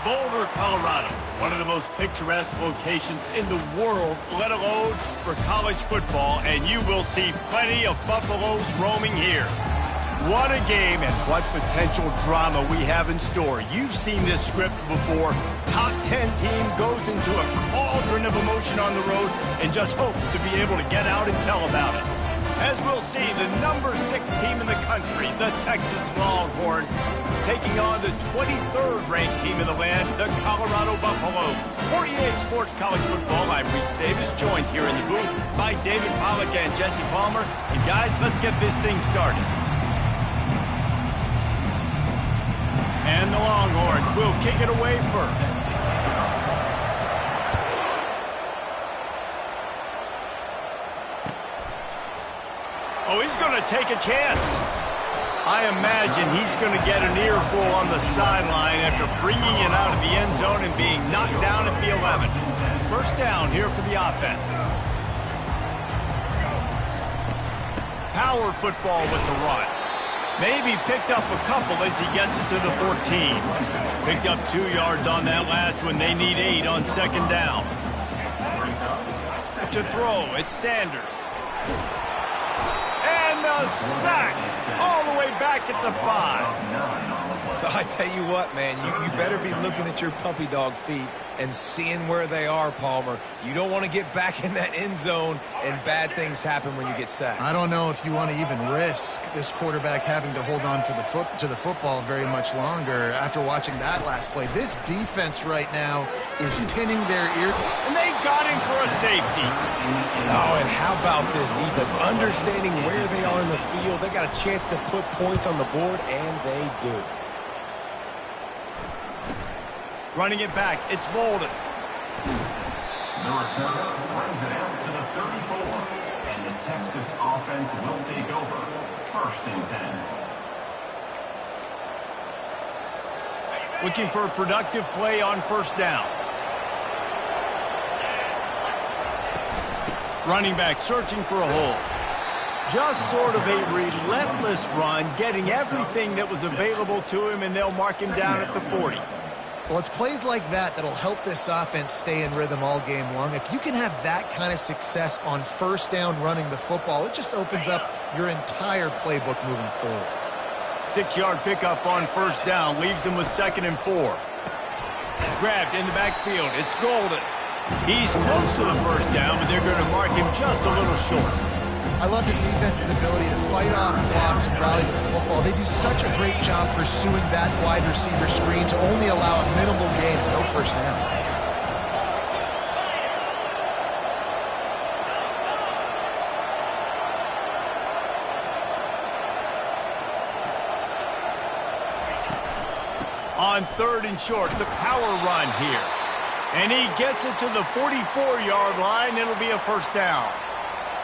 Boulder, Colorado, one of the most picturesque locations in the world, let alone for college football, and you will see plenty of Buffaloes roaming here. What a game and what potential drama we have in store. You've seen this script before. Top 10 team goes into a cauldron of emotion on the road and just hopes to be able to get out and tell about it. As we'll see, the number 6 team in the country, the Texas Longhorns, taking on the 23rd ranked team in the land, the Colorado Buffaloes. For EA Sports College Football, I'm Reese Davis, joined here in the booth by David Pollack and Jesse Palmer. And guys, let's get this thing started. And the Longhorns will kick it away first. Oh, he's going to take a chance. I imagine he's going to get an earful on the sideline after bringing it out of the end zone and being knocked down at the 11. First down here for the offense. Power football with the run. Maybe picked up a couple as he gets it to the 14. Picked up 2 yards on that last one. They need 8 on second down. To throw, it's Sanders. And the sack all the way back at the 5. I tell you what, man, you better be looking at your puppy dog feet and seeing where they are, Palmer. You don't want to get back in that end zone and bad things happen when you get sacked. I don't know if you want to even risk this quarterback having to hold on for to the football very much longer after watching that last play. This defense right now is pinning their ear. And they got him for a safety. Oh, and how about this defense? Understanding where they are in the field. They got a chance to put points on the board, and they do. Running it back, it's Bolden. The returner brings it out to the 34, and the Texas offense will take over. First and 10. Looking for a productive play on first down. Running back searching for a hole. Just sort of a relentless run, getting everything that was available to him, and they'll mark him down at the 40. Well, it's plays like that that'll help this offense stay in rhythm all game long. If you can have that kind of success on first down running the football, it just opens up your entire playbook moving forward. 6-yard pickup on first down leaves them with 2nd and 4. Grabbed in the backfield. It's Golden. He's close to the first down, but they're going to mark him just a little short. I love this defense's ability to fight off blocks and rally to the football. They do such a great job pursuing that wide receiver screen to only allow a minimal gain and no first down. On 3rd and short, the power run here. And he gets it to the 44-yard line. It'll be a first down.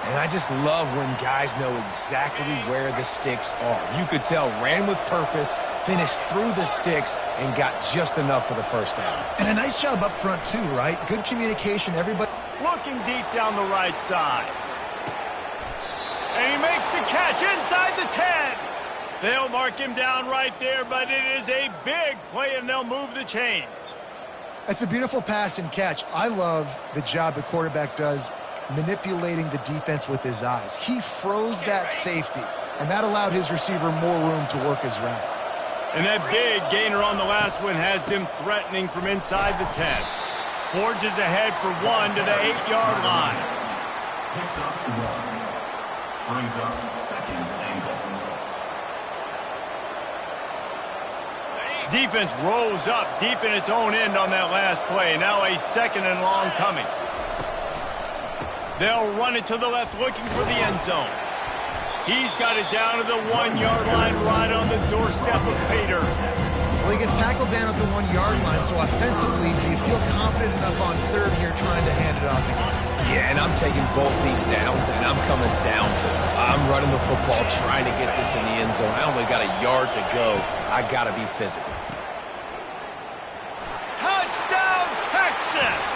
And I just love when guys know exactly where the sticks are. You could tell ran with purpose, finished through the sticks, and got just enough for the first down. And a nice job up front too, right? Good communication, everybody. Looking deep down the right side. And he makes the catch inside the 10. They'll mark him down right there, but it is a big play, and they'll move the chains. It's a beautiful pass and catch. I love the job the quarterback does manipulating the defense with his eyes. He froze that safety, and that allowed his receiver more room to work his route. And that big gainer on the last one has them threatening from inside the 10. Forges ahead for 1 to the 8-yard line. Picks up 1. Brings up 2nd and goal. Defense rolls up deep in its own end on that last play. Now a 2nd and long coming. They'll run it to the left, looking for the end zone. He's got it down to the 1-yard line, right on the doorstep of Pater. Well, he gets tackled down at the 1-yard line, so offensively, do you feel confident enough on 3rd here trying to hand it off again? Yeah, and I'm taking both these downs, and I'm coming down. I'm running the football, trying to get this in the end zone. I only got a yard to go. I got to be physical. Touchdown, Texas!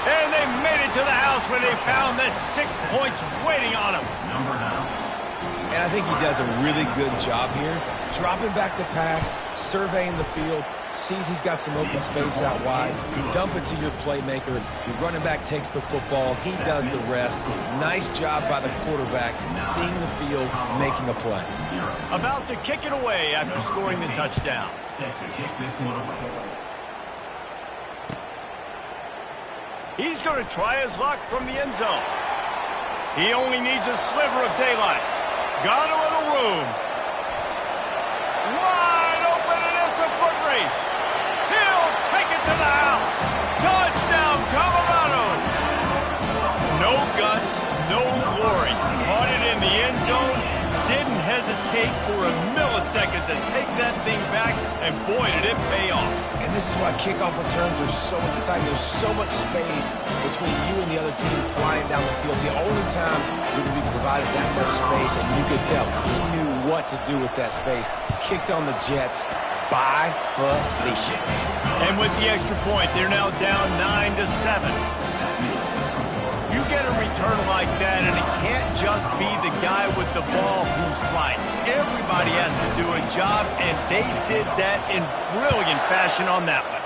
And they made it to the house when they found that 6 points waiting on them. Number 9. And I think he does a really good job here, dropping back to pass, surveying the field, sees he's got some open space out wide, dump it to your playmaker. Your running back takes the football. He does the rest. Nice job by the quarterback, seeing the field, making a play. About to kick it away after scoring the touchdown. Set to kick this one away. He's going to try his luck from the end zone. He only needs a sliver of daylight. Got a little room. Wide open, and it's a foot race. He'll take it to the house. Touchdown, Colorado. No guts, no glory. Caught it in the end zone. Didn't hesitate for a millisecond to take that thing back, and boy, did it pay off. And this is why kickoff returns are so exciting. There's so much space between you and the other team flying down the field. The only time you're going to be provided that much space, and you could tell he knew what to do with that space. Kicked on the Jets by Felicia. And with the extra point, they're now down 9-7. You get a return like that, and it can't just be the guy with the ball who's right. Everybody has to do a job, and they did that in brilliant fashion on that one.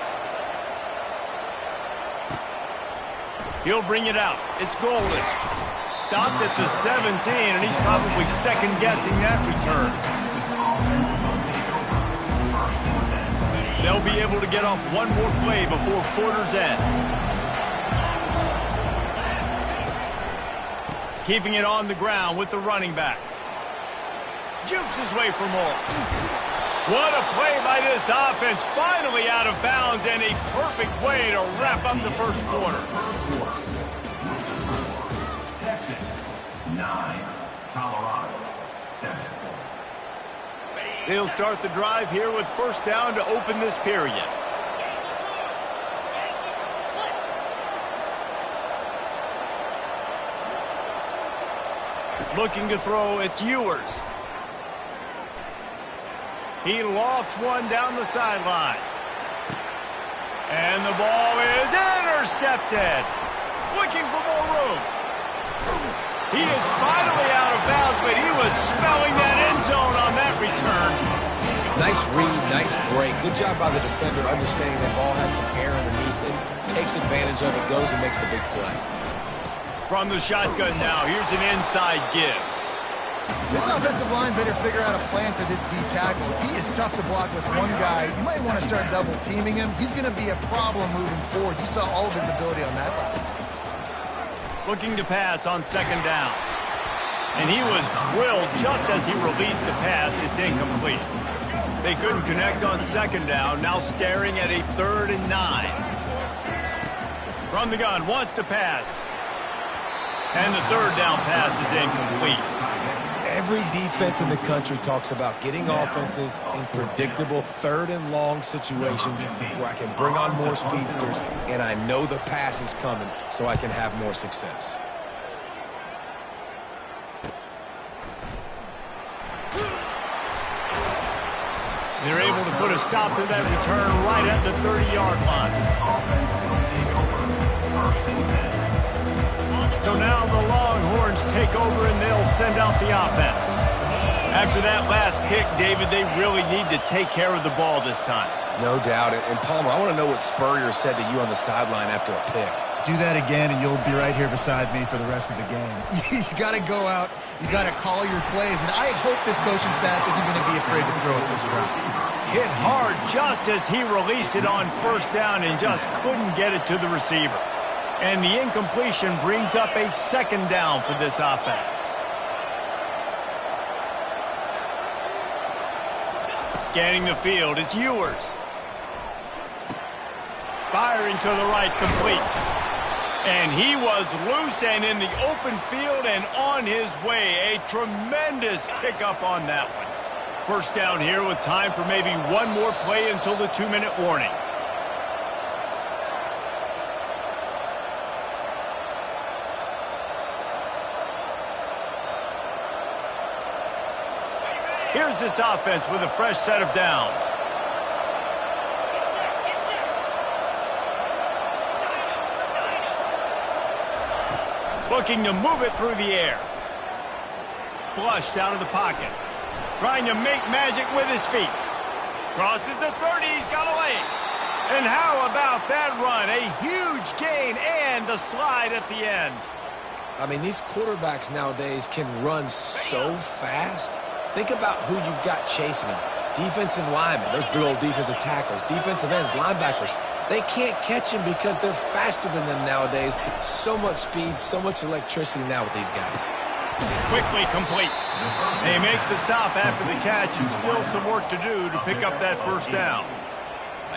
He'll bring it out. It's Golden. Stopped at the 17, and he's probably second-guessing that return. They'll be able to get off one more play before quarter's end. Keeping it on the ground with the running back. Jukes his way for more. What a play by this offense. Finally out of bounds, and a perfect way to wrap up the first quarter. Texas, 9. Colorado, 7. They'll start the drive here with first down to open this period. Looking to throw, it's Ewers. He lofts one down the sideline. And the ball is intercepted. Looking for more room. He is finally out of bounds, but he was smelling that end zone on that return. Nice read, nice break. Good job by the defender understanding that ball had some air underneath it. Takes advantage of it, goes and makes the big play. From the shotgun now, here's an inside give. This offensive line better figure out a plan for this D tackle. If he is tough to block with one guy, you might want to start double-teaming him. He's going to be a problem moving forward. You saw all of his ability on that last one. Looking to pass on second down. And he was drilled just as he released the pass. It's incomplete. They couldn't connect on second down, now staring at a 3rd and 9. From the gun, wants to pass. And the third down pass is incomplete. Every defense in the country talks about getting offenses in predictable 3rd and long situations where I can bring on more speedsters and I know the pass is coming so I can have more success. They're able to put a stop to that return right at the 30-yard line. So now the Longhorns take over and they'll send out the offense. After that last pick, David, they really need to take care of the ball this time. No doubt. And Palmer, I want to know what Spurrier said to you on the sideline after a pick. Do that again, and you'll be right here beside me for the rest of the game. You got to go out. You got to call your plays, and I hope this coaching staff isn't going to be afraid to throw it this route. Hit hard just as he released it on first down and just couldn't get it to the receiver. And the incompletion brings up a second down for this offense. Scanning the field, it's Ewers. Firing to the right, complete. And he was loose and in the open field and on his way. A tremendous pickup on that one. First down here with time for maybe one more play until the 2-minute warning. Here's this offense with a fresh set of downs. Looking to move it through the air. Flushed out of the pocket. Trying to make magic with his feet. Crosses the 30, he's got a lane. And how about that run? A huge gain and a slide at the end. I mean, these quarterbacks nowadays can run so fast. Think about who you've got chasing them. Defensive linemen, those big old defensive tackles, defensive ends, linebackers. They can't catch him because they're faster than them nowadays. So much speed, so much electricity now with these guys. Quickly complete. They make the stop after the catch, and still some work to do to pick up that first down.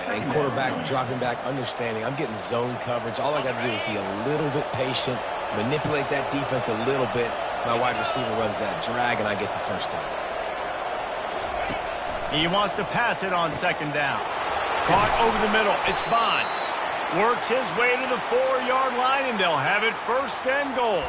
And quarterback dropping back, understanding I'm getting zone coverage. All I got to do is be a little bit patient, manipulate that defense a little bit. My wide receiver runs that drag, and I get the first down. He wants to pass it on second down. Caught over the middle. It's Bond. Works his way to the 4-yard line, and they'll have it first and goal.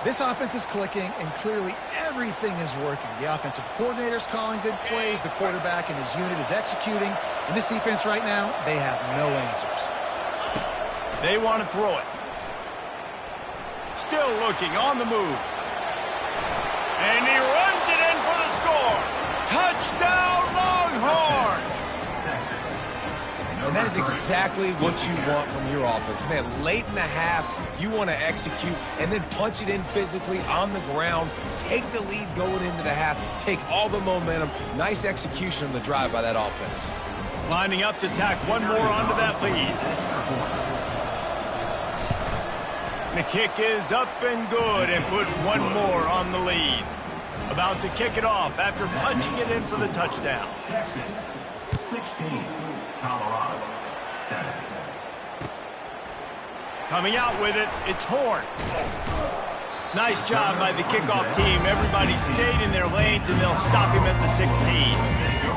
This offense is clicking, and clearly everything is working. The offensive coordinator's calling good plays. The quarterback and his unit is executing. And this defense right now, they have no answers. They want to throw it. Still looking on the move. And he runs it in for the score. Touchdown, Longhorns! And that is exactly what you want from your offense. Man, late in the half, you want to execute and then punch it in physically on the ground, take the lead going into the half, take all the momentum. Nice execution on the drive by that offense. Lining up to tack one more onto that lead. The kick is up and good, and put one more on the lead. About to kick it off after punching it in for the touchdown. Texas, 16. Colorado, 7. Coming out with it, it's Horn. Nice job by the kickoff team. Everybody stayed in their lanes, and they'll stop him at the 16.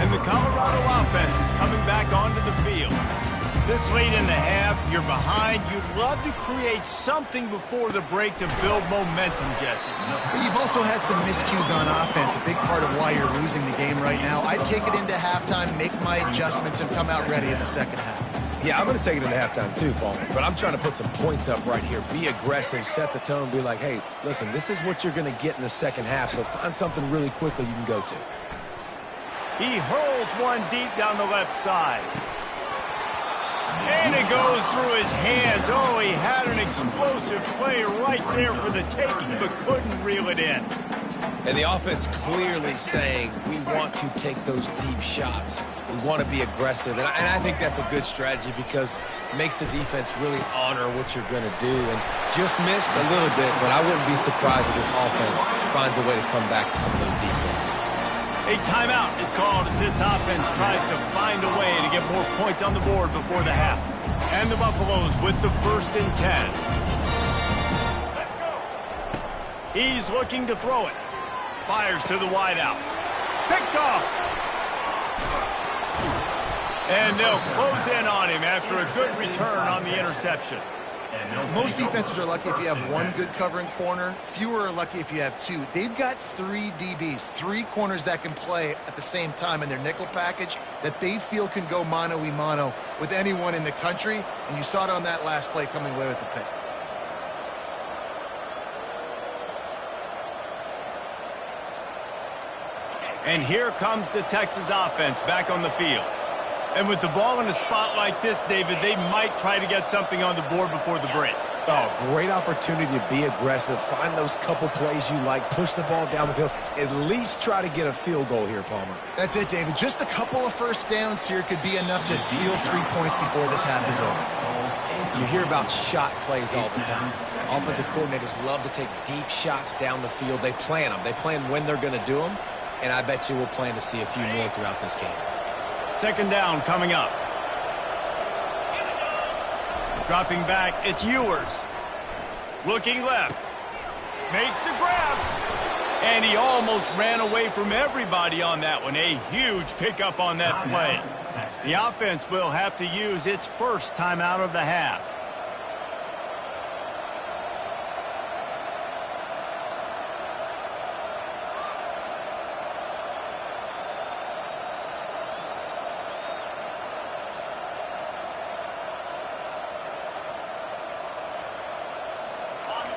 And the Colorado offense is coming back onto the field. This late in the half, you're behind. You'd love to create something before the break to build momentum, Jesse. But you've also had some miscues on offense, a big part of why you're losing the game right now. I'd take it into halftime, make my adjustments, and come out ready in the second half. Yeah, I'm going to take it into halftime too, Paul. But I'm trying to put some points up right here. Be aggressive, set the tone, be like, hey, listen, this is what you're going to get in the second half, so find something really quickly you can go to. He hurls one deep down the left side. And it goes through his hands. Oh, he had an explosive play right there for the taking, but couldn't reel it in. And the offense clearly saying, we want to take those deep shots. We want to be aggressive. And I think that's a good strategy because it makes the defense really honor what you're going to do. And just missed a little bit, but I wouldn't be surprised if this offense finds a way to come back to some of those deep ones. A timeout is called as this offense tries to find a way to get more points on the board before the half. And the Buffaloes with the 1st and 10. Let's go. He's looking to throw it. Fires to the wideout. Picked off. And they'll close in on him after a good return on the interception. Most defenses are lucky if you have one good covering corner. Fewer are lucky if you have two. They've got 3 DBs, 3 corners that can play at the same time in their nickel package that they feel can go mano-a-mano with anyone in the country. And you saw it on that last play coming away with the pick. And here comes the Texas offense back on the field. And with the ball in a spot like this, David, they might try to get something on the board before the break. Oh, great opportunity to be aggressive. Find those couple plays you like. Push the ball down the field. At least try to get a field goal here, Palmer. That's it, David. Just a couple of first downs here could be enough to steal 3 points before this half is over. You hear about shot plays all the time. Offensive coordinators love to take deep shots down the field. They plan them. They plan when they're going to do them. And I bet you we'll plan to see a few more throughout this game. Second down coming up. Dropping back, it's Ewers. Looking left. Makes the grab. And he almost ran away from everybody on that one. A huge pickup on that play. The offense will have to use its first timeout of the half.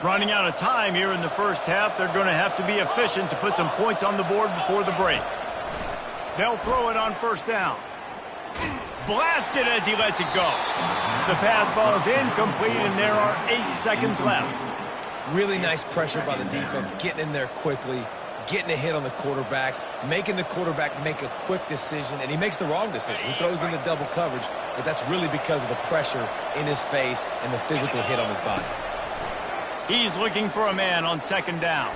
Running out of time here in the first half. They're going to have to be efficient to put some points on the board before the break. They'll throw it on first down. Blasted as he lets it go. The pass falls incomplete, and there are 8 seconds left. Really nice pressure by the defense, getting in there quickly, getting a hit on the quarterback, making the quarterback make a quick decision, and he makes the wrong decision. He throws into double coverage, but that's really because of the pressure in his face and the physical hit on his body. He's looking for a man on second down.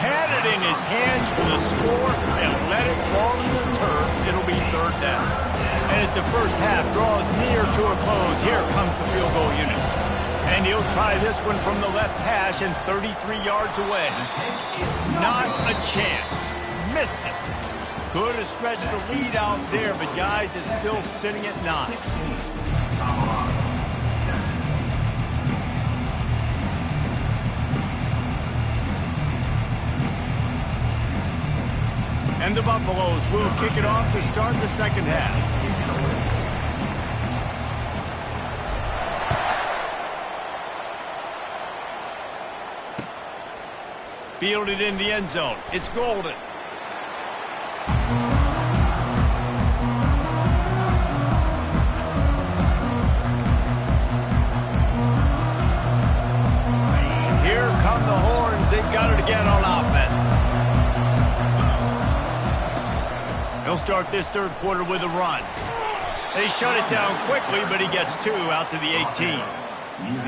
Had it in his hands for the score and let it fall to the turf. It'll be third down. And as the first half draws near to a close, here comes the field goal unit. And he'll try this one from the left hash and 33 yards away. Not a chance. Missed it. Could have stretched the lead out there, but guys, it's still sitting at 9. And the Buffaloes will kick it off to start the second half. Fielded in the end zone. It's Golden. And here come the horns. They've got it again on offense. They'll start this third quarter with a run. They shut it down quickly, but he gets 2 out to the 18.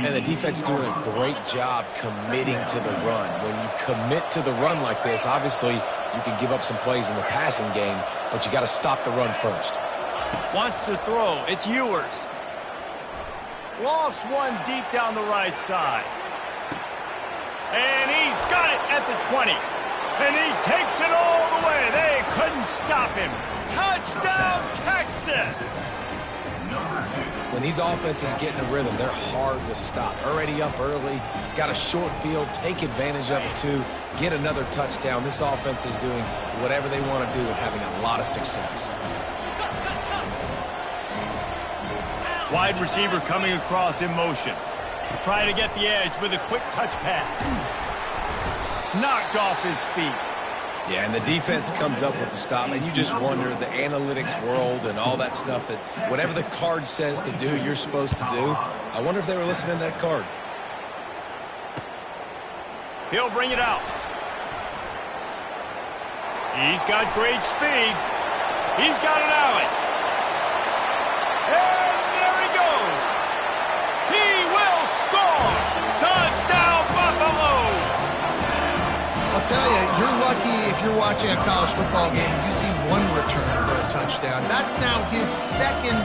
And the defense doing a great job committing to the run. When you commit to the run like this, obviously you can give up some plays in the passing game, but you got to stop the run first. Wants to throw. It's Ewers. Lofts one deep down the right side. And he's got it at the 20. And he takes it all the way. They couldn't stop him. Touchdown, Texas! When these offenses get in a rhythm, they're hard to stop. Already up early, got a short field, take advantage of it too, get another touchdown. This offense is doing whatever they want to do and having a lot of success. Wide receiver coming across in motion. Trying to get the edge with a quick touch pass. Knocked off his feet. Yeah, and the defense comes up with the stop, and you just wonder, the analytics world and all that stuff, that whatever the card says to do, you're supposed to do. I wonder if they were listening to that card. He'll bring it out. He's got great speed. He's got an alley. And there he goes. He will score. Touchdown, Buffaloes. I'll tell you, you're lucky if you're watching a college football game and you see one return for a touchdown. That's now his second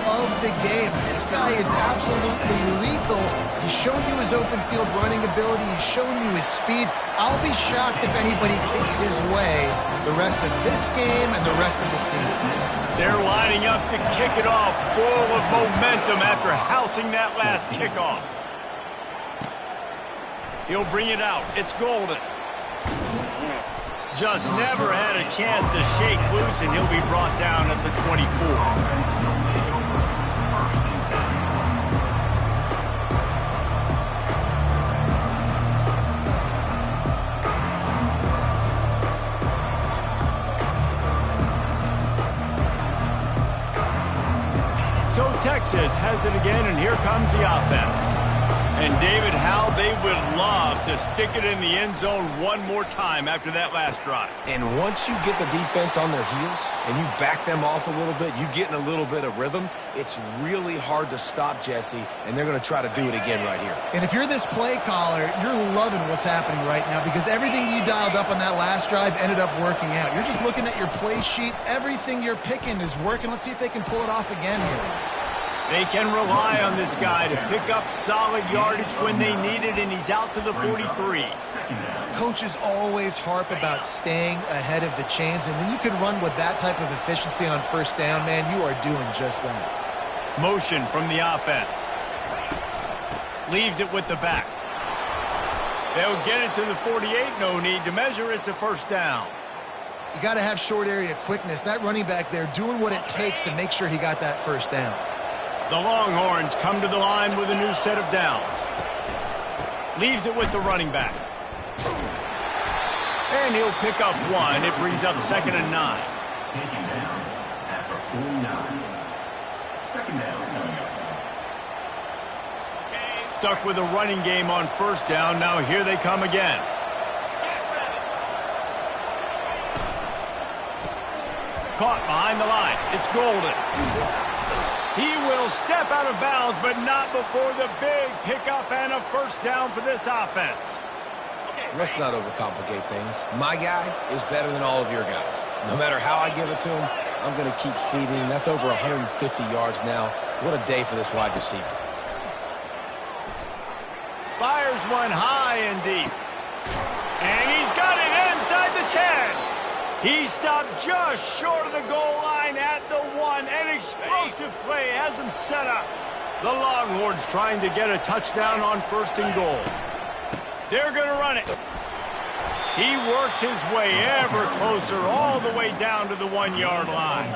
of the game. This guy is absolutely lethal. He's shown you his open field running ability. He's shown you his speed. I'll be shocked if anybody kicks his way the rest of this game and the rest of the season. They're lining up to kick it off full of momentum after housing that last kickoff. He'll bring it out. It's Golden. Just never had a chance to shake loose, and he'll be brought down at the 24. So Texas has it again, and here comes the offense. And David, how they would love to stick it in the end zone one more time after that last drive. And once you get the defense on their heels and you back them off a little bit, you get in a little bit of rhythm, it's really hard to stop, Jesse, and they're going to try to do it again right here. And if you're this play caller, you're loving what's happening right now because everything you dialed up on that last drive ended up working out. You're just looking at your play sheet. Everything you're picking is working. Let's see if they can pull it off again here. They can rely on this guy to pick up solid yardage when they need it, and he's out to the 43. Coaches always harp about staying ahead of the chains, and when you can run with that type of efficiency on first down, man, you are doing just that. Motion from the offense. Leaves it with the back. They'll get it to the 48. No need to measure. It's a first down. You got to have short area quickness. That running back there doing what it takes to make sure he got that first down. The Longhorns come to the line with a new set of downs. Leaves it with the running back. And And he'll pick up 1. It brings up 2nd and 9. Taken down at the 49. 2nd down. Stuck with a running game on 1st down. Now here they come again. Caught behind the line. It's Golden. He will step out of bounds, but not before the big pickup and a 1st down for this offense. Let's not overcomplicate things. My guy is better than all of your guys. No matter how I give it to him, I'm going to keep feeding. That's over 150 yards now. What a day for this wide receiver. Fires one high and deep. And he's got it inside the 10. He stopped just short of the goal line at the 1. An explosive play has him set up. The Longhorns trying to get a touchdown on 1st and goal. They're going to run it. He works his way ever closer all the way down to the 1-yard line.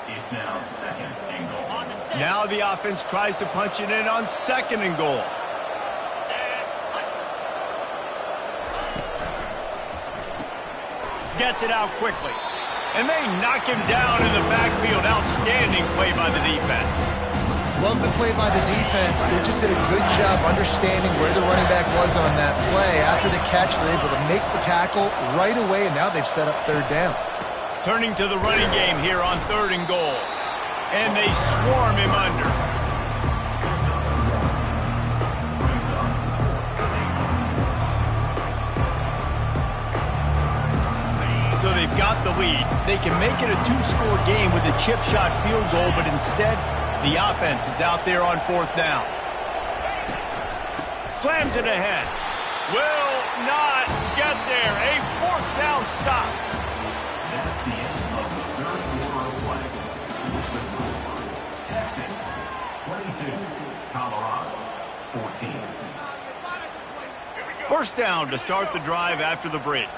It's now 2nd and goal. Now the offense tries to punch it in on 2nd and goal. Gets it out quickly. And they knock him down in the backfield. Outstanding play by the defense. Love the play by the defense. They just did a good job understanding where the running back was on that play. After the catch, they're able to make the tackle right away, and now they've set up 3rd down. Turning to the running game here on 3rd and goal. And they swarm him under. So they've got the lead. They can make it a 2-score game with a chip shot field goal, but instead, the offense is out there on 4th down. Slams it ahead. Will not get there. A 4th down stop. That's the end of the 3rd quarter of play. Texas 22, Colorado 14. 1st down to start the drive after the break.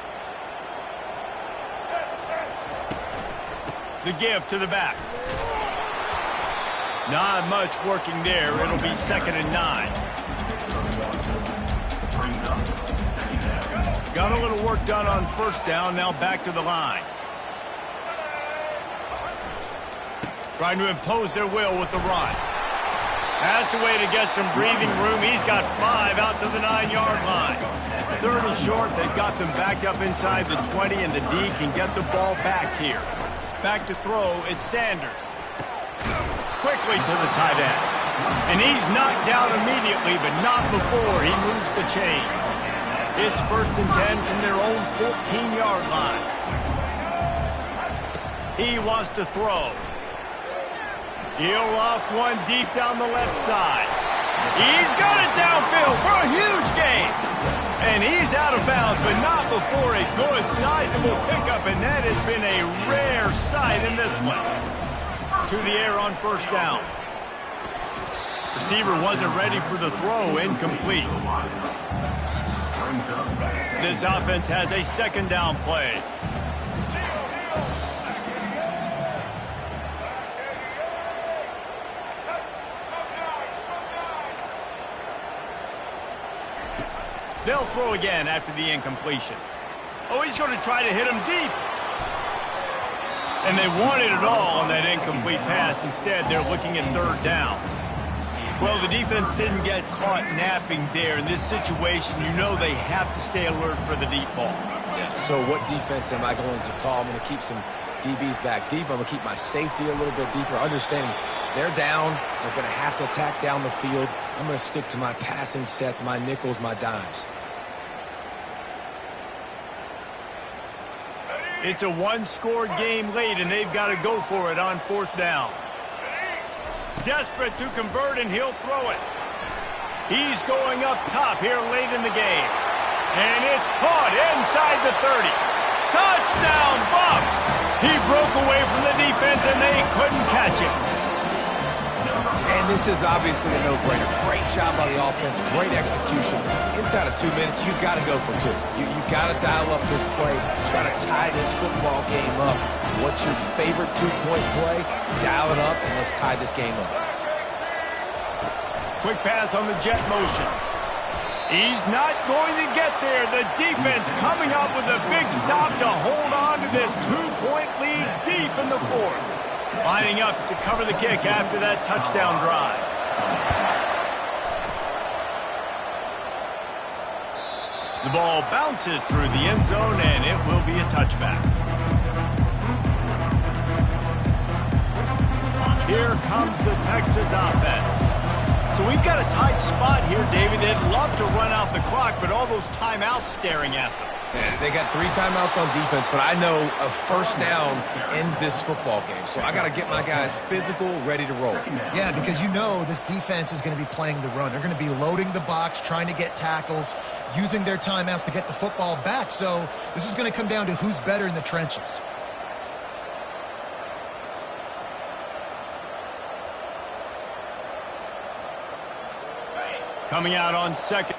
The give to the back. Not much working there. It'll be 2nd and 9. Got a little work done on 1st down. Now back to the line. Trying to impose their will with the run. That's a way to get some breathing room. He's got 5 out to the 9-yard line. 3rd and short. They've got them backed up inside the 20, and the D can get the ball back here. Back to throw, it's Sanders. Quickly to the tight end. And he's knocked down immediately, but not before he moves the chains. It's 1st and 10 from their own 14-yard line. He wants to throw. He'll loft one deep down the left side. He's got it downfield for a huge gain. And he's out of bounds, but not before a good, sizable pickup, and that has been a rare sight in this one. To the air on 1st down. Receiver wasn't ready for the throw, incomplete. This offense has a 2nd down play. They'll throw again after the incompletion. Oh, he's going to try to hit him deep. And they wanted it all on that incomplete pass. Instead, they're looking at 3rd down. Well, the defense didn't get caught napping there. In this situation, you know they have to stay alert for the deep ball. Yeah, so what defense am I going to call? I'm going to keep some DBs back deep. I'm going to keep my safety a little bit deeper, understanding they're down. They're going to have to attack down the field. I'm going to stick to my passing sets, my nickels, my dimes. It's a 1-score game late, and they've got to go for it on 4th down. Desperate to convert, and he'll throw it. He's going up top here late in the game. And it's caught inside the 30. Touchdown, Bucks! He broke away from the defense, and they couldn't catch him. And this is obviously a no-brainer. Great job by the offense, great execution. Inside of 2 minutes, you've got to go for 2. You got to dial up this play, try to tie this football game up. What's your favorite 2-point play? Dial it up, and let's tie this game up. Quick pass on the jet motion. He's not going to get there. The defense coming up with a big stop to hold on to this 2-point lead deep in the fourth. Lining up to cover the kick after that touchdown drive. The ball bounces through the end zone, and it will be a touchback. Here comes the Texas offense. So we've got a tight spot here, David. They'd love to run out the clock, but all those timeouts staring at them. Yeah, they got 3 timeouts on defense, but I know a first down ends this football game. So I got to get my guys physical, ready to roll. Yeah, because you know this defense is going to be playing the run. They're going to be loading the box, trying to get tackles, using their timeouts to get the football back. So this is going to come down to who's better in the trenches. Coming out on second.